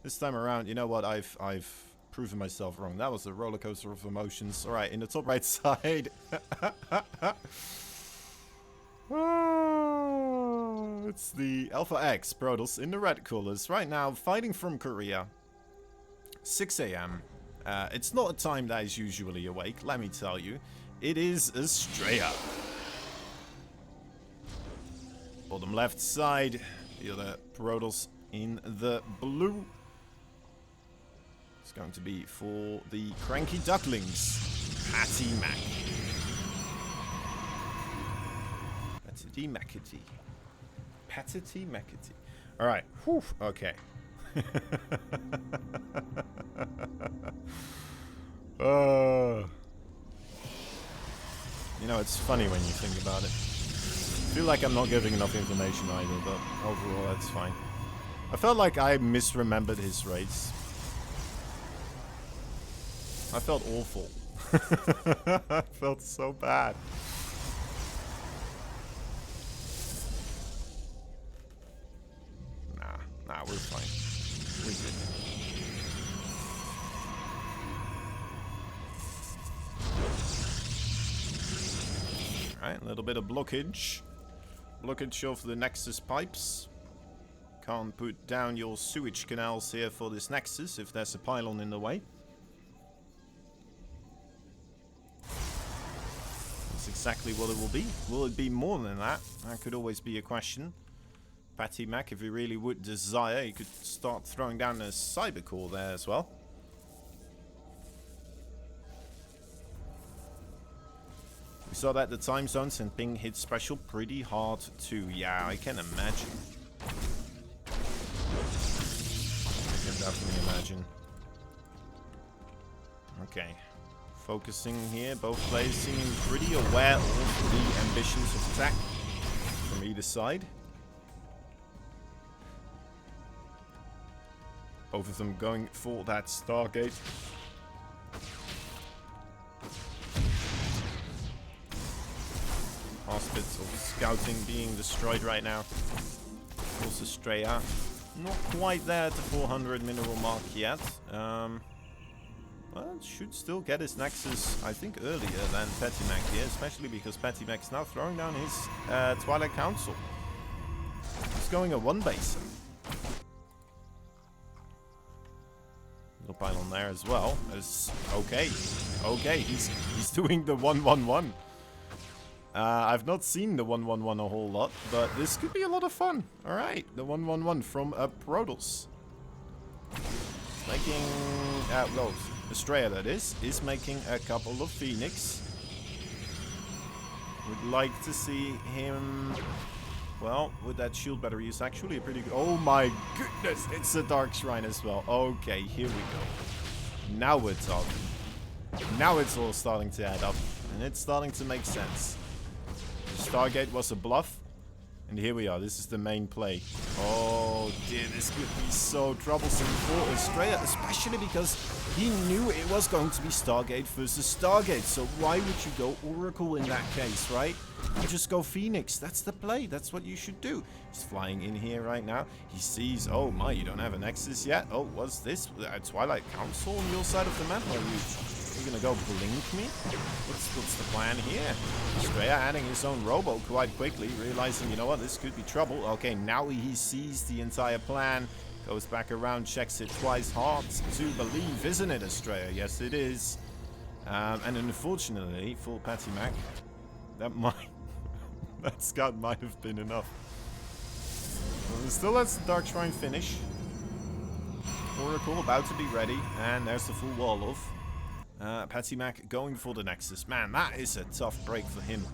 This time around, you know what? I've proven myself wrong. That was a roller coaster of emotions. All right, in the top right side. Oh, it's the Alpha X Protoss in the red colors right now, fighting from Korea. 6 a.m. It's not a time that is usually awake, let me tell you. It is Astrea. Bottom left side, the other Protoss in the blue. It's going to be for the Cranky Ducklings, PattyMac. PattyMacity. Alright, whew, okay. You know, it's funny when you think about it. I feel like I'm not giving enough information either, but overall that's fine. I felt like I misremembered his race. I felt awful. I felt so bad. Nah, we're fine. We're good. Alright, a little bit of blockage. Blockage of the Nexus pipes. Can't put down your sewage canals here for this Nexus if there's a pylon in the way. That's exactly what it will be. Will it be more than that? That could always be a question. PattyMac, if he really would desire, he could start throwing down a cyber core there as well. We saw that the time zones and ping hit special pretty hard too. Yeah, I can imagine. I can definitely imagine. Okay. Focusing here, both players seeming pretty aware of the ambitions of attack from either side. Both of them going for that Stargate. Last bits of scouting being destroyed right now. Also Astrea, not quite there at the 400 mineral mark yet. Well, should still get his Nexus, I think, earlier than PattyMac here, especially because PattyMac's now throwing down his Twilight Council. He's going a one-baser. Little pylon there as well. As okay, he's doing the 1-1-1. I've not seen the 1-1-1 a whole lot, but this could be a lot of fun. All right, the 1-1-1 from Protoss. Making well, Astrea that is making a couple of Phoenix. Would like to see him. Well, with that shield battery is actually a pretty good... Oh my goodness, it's a Dark Shrine as well. Okay, here we go. Now we're talking. Now it's all starting to add up. And it's starting to make sense. Stargate was a bluff. And here we are, this is the main play. Oh dear, this could be so troublesome for Astrea, especially because he knew it was going to be Stargate versus Stargate. So why would you go Oracle in that case, right? You just go Phoenix, that's the play, that's what you should do. He's flying in here right now. He sees, oh my, you don't have a Nexus yet? Oh, what's this? Twilight Council on your side of the map? Are you gonna go blink me? What's the plan here? Astrea adding his own robo quite quickly, realizing, you know what, this could be trouble. Okay, now he sees the entire plan, goes back around, checks it twice. Hard to believe, isn't it, Astrea? Yes, it is. And unfortunately for PattyMac, that scout might have been enough. Well, still has the Dark Shrine finish. Oracle about to be ready, and there's the full wall of. PattyMac going for the Nexus. Man, that is a tough break for him.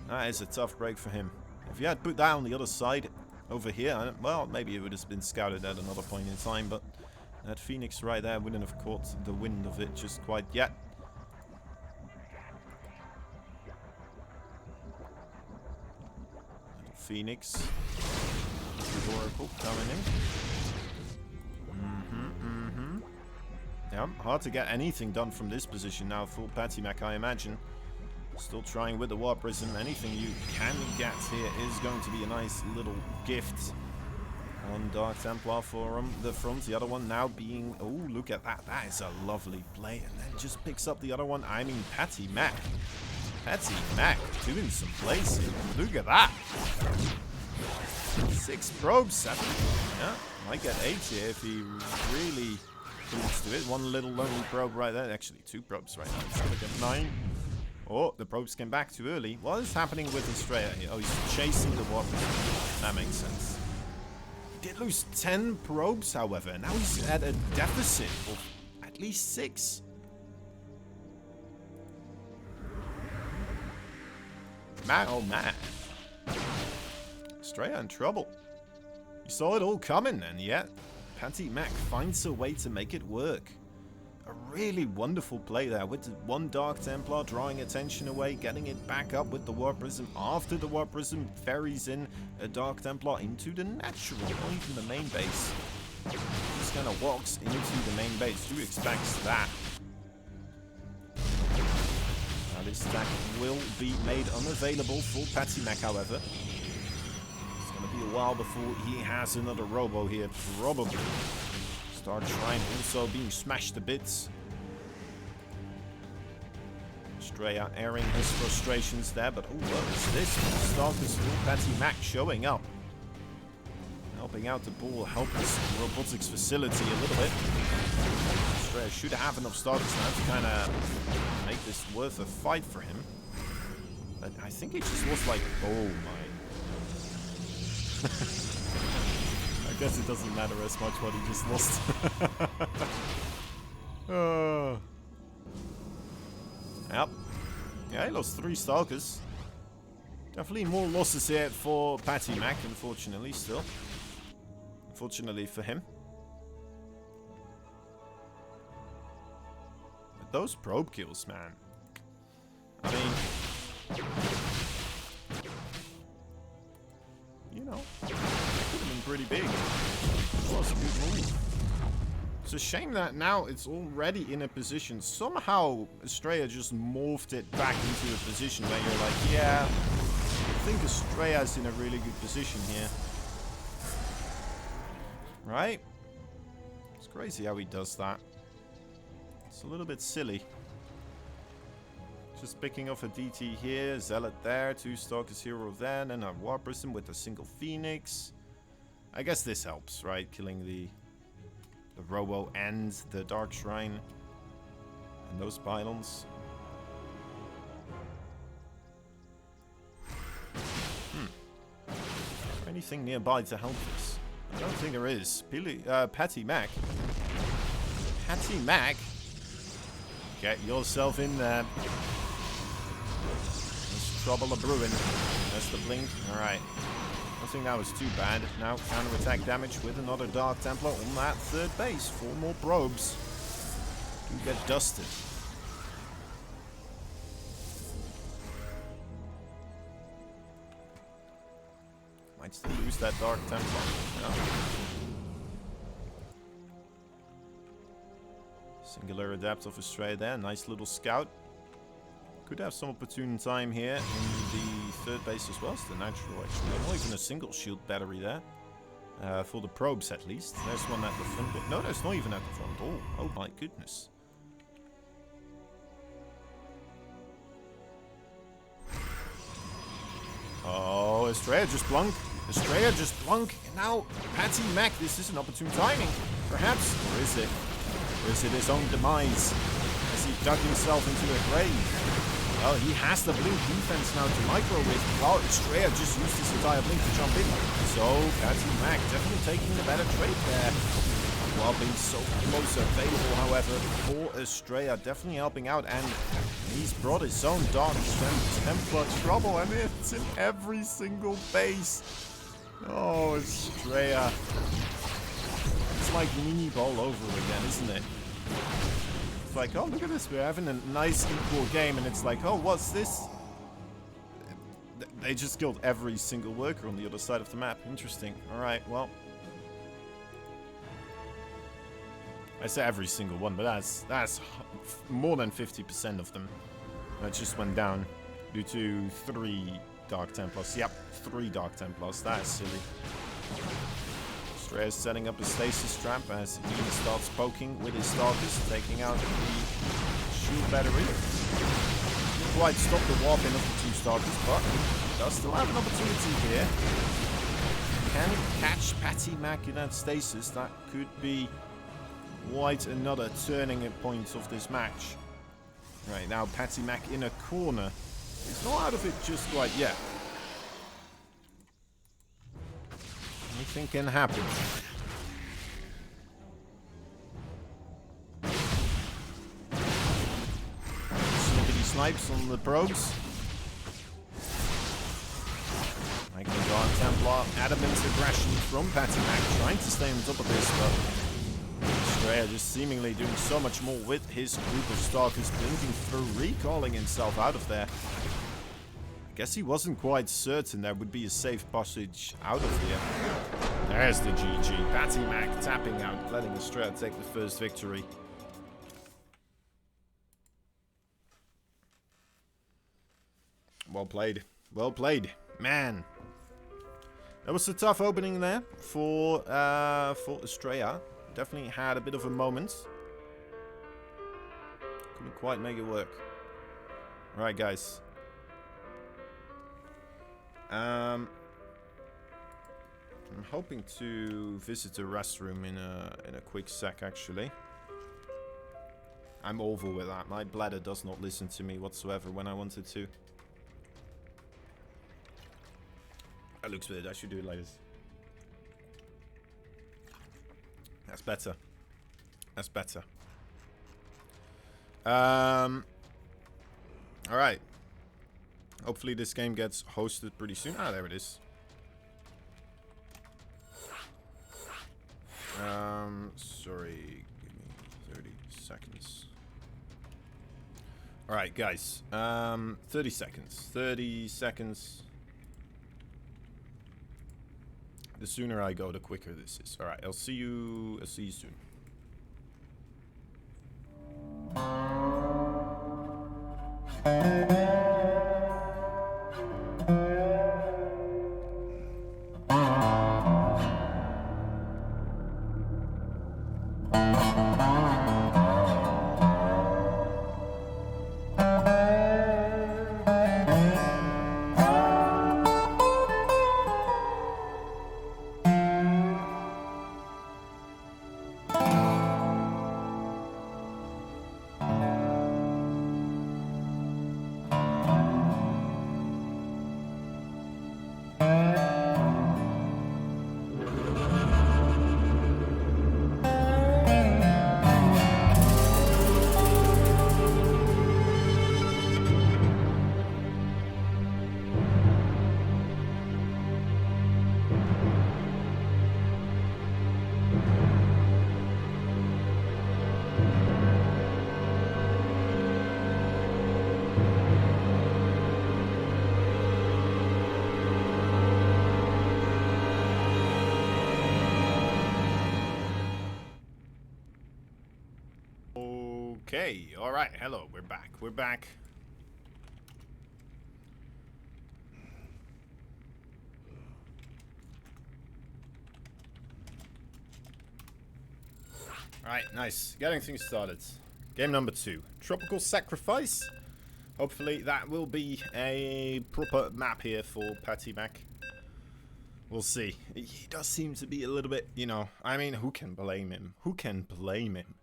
That is a tough break for him. If he had put that on the other side, over here, well, maybe it would have been scouted at another point in time, but that Phoenix right there wouldn't have caught the wind of it just quite yet. Little Phoenix. Oracle coming in. Yeah, hard to get anything done from this position now for PattyMac, I imagine. Still trying with the Warp Prism. Anything you can get here is going to be a nice little gift. One Dark Templar for the front, the other one now being... Oh, look at that. That is a lovely play. And then just picks up the other one. I mean, PattyMac. PattyMac doing some plays here. Look at that. 6 probes, 7. Yeah, might get 8 here if he really commits to it. One little lonely probe right there. Actually, 2 probes right now. He's going to get 9. Oh, the probes came back too early. What is happening with Astrea here? Oh, he's chasing the warp. That makes sense. He did lose 10 probes, however. Now he's at a deficit of at least 6. Man, oh man. Astrea in trouble. You saw it all coming, and yet PattyMac finds a way to make it work. A really wonderful play there with the 1 Dark Templar drawing attention away, getting it back up with the Warp Prism. After the Warp Prism ferries in a Dark Templar into the natural, or even the main base. Just kind of walks into the main base. Who expects that? Now this stack will be made unavailable for PattyMac, however. It's going to be a while before he has another Robo here, probably. Dark Shrine also being smashed to bits. Astrea airing his frustrations there, but oh, what is this? Stalkers for PattyMac showing up. Helping out the ball, help this robotics facility a little bit. Astrea should have enough Stalkers now to kind of make this worth a fight for him. But I think it just was like, oh my. I guess it doesn't matter as much what he just lost. Yep. Yeah, he lost 3 Stalkers. Definitely more losses here for PattyMac, unfortunately, still. Unfortunately for him. But those probe kills, man. I mean... You know... pretty big. It was a good move. It's a shame that now it's already in a position. Somehow Astrea just morphed it back into a position where you're like, yeah, I think Astrea's in a really good position here. Right? It's crazy how he does that. It's a little bit silly. Just picking off a DT here, Zealot there, 2 Stalkers Hero then, and a Warp Prism with a single Phoenix. I guess this helps, right? Killing the Robo and the Dark Shrine and those pylons. Anything nearby to help this? I don't think there is. PattyMac. PattyMac. Get yourself in there. There's trouble a-brewing. There's the blink. Alright. I think that was too bad. Now counter-attack damage with another Dark Templar on that 3rd base. 4 more probes. Do get dusted. Might still lose that Dark Templar. No. Singular Adapt of Astrea there. Nice little scout. Could have some opportune time here in the 3rd base as well. It's the natural, actually. Not even a single shield battery there. For the probes, at least. There's one at the front. No, there's not even at the front. Oh my goodness. Oh, Astrea just blunk. Astrea just blunk. And now, PattyMac, this is an opportune timing. Perhaps. Or is it? Or is it his own demise? As he dug himself into a grave? Well, he has the blink defense now to microwave. Well, Astrea just used his entire blink to jump in. So, PattyMac definitely taking the better trade there. While being so close available, however, for Astrea, definitely helping out. And he's brought his own Dark Templar trouble, and it's in every single base. Oh, Astrea. It's like mini ball over again, isn't it? It's like, oh, look at this. We're having a nice equal game, and it's like, oh, what's this? They just killed every single worker on the other side of the map. Interesting. Alright, well. I say every single one, but that's more than 50% of them. That just went down due to 3 Dark Templars. Yep, 3 Dark Templars. That is silly. Astrea is setting up a stasis trap as he starts poking with his stalkers, taking out the shield battery. Didn't quite stop the warping of the 2 stalkers, but does still have an opportunity here. Can he catch PattyMac in that stasis? That could be quite another turning point of this match. Right, now PattyMac in a corner. He's not out of it just quite yet. Anything can happen. Snippety snipes on the probes. Making go on Templar. Adamant aggression from PattyMac, trying to stay on top of this, but Astrea just seemingly doing so much more with his group of stalkers, blinking through, recalling himself out of there. I guess he wasn't quite certain there would be a safe passage out of here. There's the GG. PattyMac tapping out, letting Astrea take the first victory. Well played. Well played. Man. That was a tough opening there for Astrea. Definitely had a bit of a moment. Couldn't quite make it work. Alright, guys. I'm hoping to visit the restroom in a quick sec, actually. I'm over with that. My bladder does not listen to me whatsoever when I wanted to. That looks weird. I should do it like this. That's better. That's better. Alright. Hopefully this game gets hosted pretty soon. Ah, there it is. Sorry. Give me 30 seconds. Alright, guys. 30 seconds. 30 seconds. The sooner I go, the quicker this is. Alright, I'll see you soon. Okay, alright, hello, we're back. We're back. Alright, nice. Getting things started. Game number 2. Tropical Sacrifice. Hopefully that will be a proper map here for PattyMac. We'll see. He does seem to be a little bit, you know, I mean, who can blame him? Who can blame him?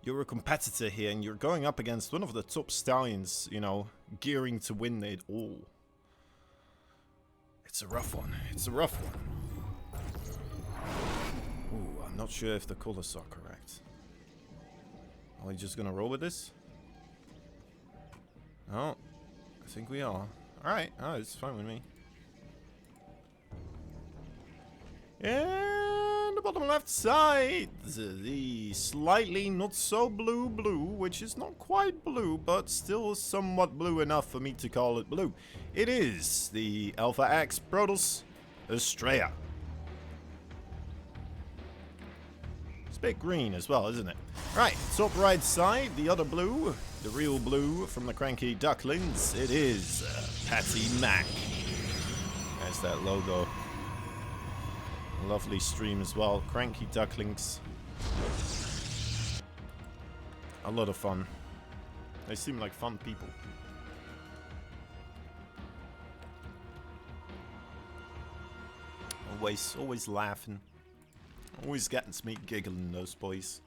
You're a competitor here and you're going up against one of the top stallions, you know, gearing to win it all. It's a rough one. It's a rough one. Ooh, I'm not sure if the colors are correct. Are we just gonna roll with this? Oh, I think we are. Alright, oh, it's fine with me. And the bottom left side, the slightly not so blue, which is not quite blue, but still somewhat blue enough for me to call it blue. It is the Alpha X Protoss Astrea. It's a bit green as well, isn't it? Right, top right side, the other blue, the real blue from the Cranky Ducklings. It is PattyMac. There's that logo. Lovely stream as well. Cranky ducklings. A lot of fun. They seem like fun people. Always laughing. Always getting me giggling, those boys.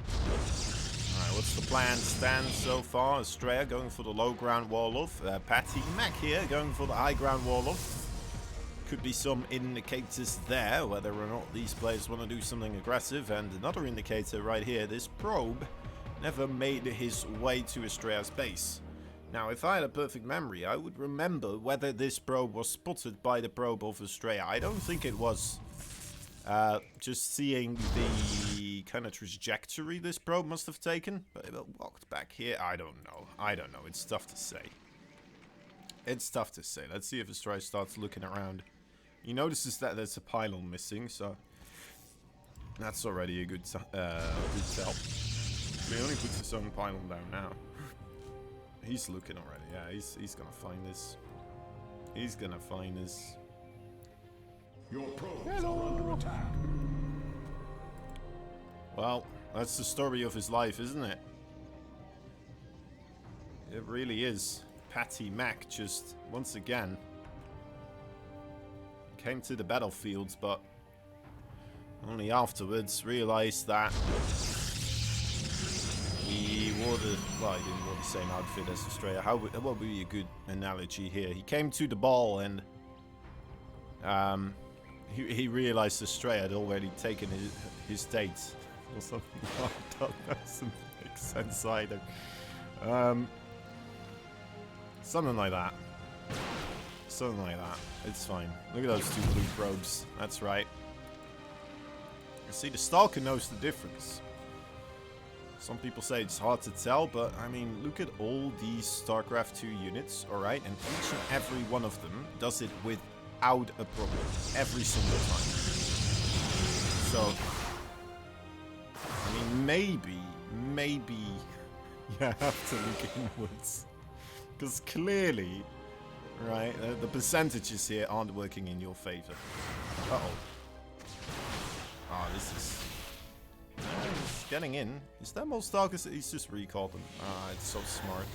Alright, what's the plan stand so far? Astrea going for the low ground wall off. PattyMac here going for the high ground wall off. Could be some indicators there, whether or not these players want to do something aggressive. And another indicator right here, this probe never made his way to Astrea's base. Now, if I had a perfect memory, I would remember whether this probe was spotted by the probe of Astrea. I don't think it was. Just seeing the kind of trajectory this probe must have taken. But if it walked back here, I don't know. It's tough to say. It's tough to say. Let's see if Astrea starts looking around. He notices that there's a pylon missing, so that's already a good tell. He only puts his own pylon down now. He's looking already. Yeah, he's gonna find this. He's gonna find this. Your probes are under attack. Well, that's the story of his life, isn't it? It really is. PattyMac just once again came to the battlefield, but only afterwards realized that he wore the, well, he didn't wear the same outfit as Astrea. What would be a good analogy here? He came to the ball and he realized Astrea had already taken his dates or something like that. That doesn't make sense either. Something like that. Something like that. It's fine. Look at those two blue probes. That's right. You see, the Stalker knows the difference. Some people say it's hard to tell, but I mean, look at all these StarCraft 2 units, alright? And each and every one of them does it without a problem. Every single time. So, I mean, maybe you have to look inwards. Because clearly, right, the percentages here aren't working in your favor. Uh-oh. Oh, this is... he's getting in. Is that most Stalkers? He's just recalled them. Ah, it's so smart.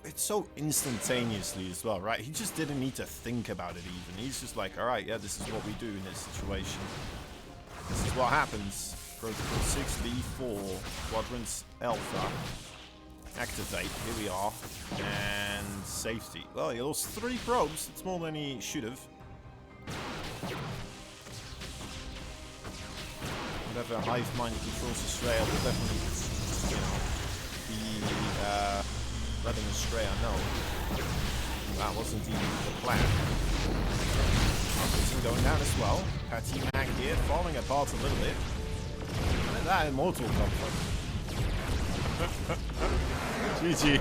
It's so instantaneously as well, right? He just didn't need to think about it even. He's just like, alright, yeah, this is what we do in this situation. This is what happens. Protocol 6B4, Quadrants Alpha. Activate. Here we are. And safety. Well, he lost 3 probes. It's more than he should have. Whatever hive mind controls Astrea will definitely, you know, be letting Astrea know. That wasn't even the plan. Optimism going down as well. PattyMac here, falling apart a little bit. Where did that immortal come from? GG.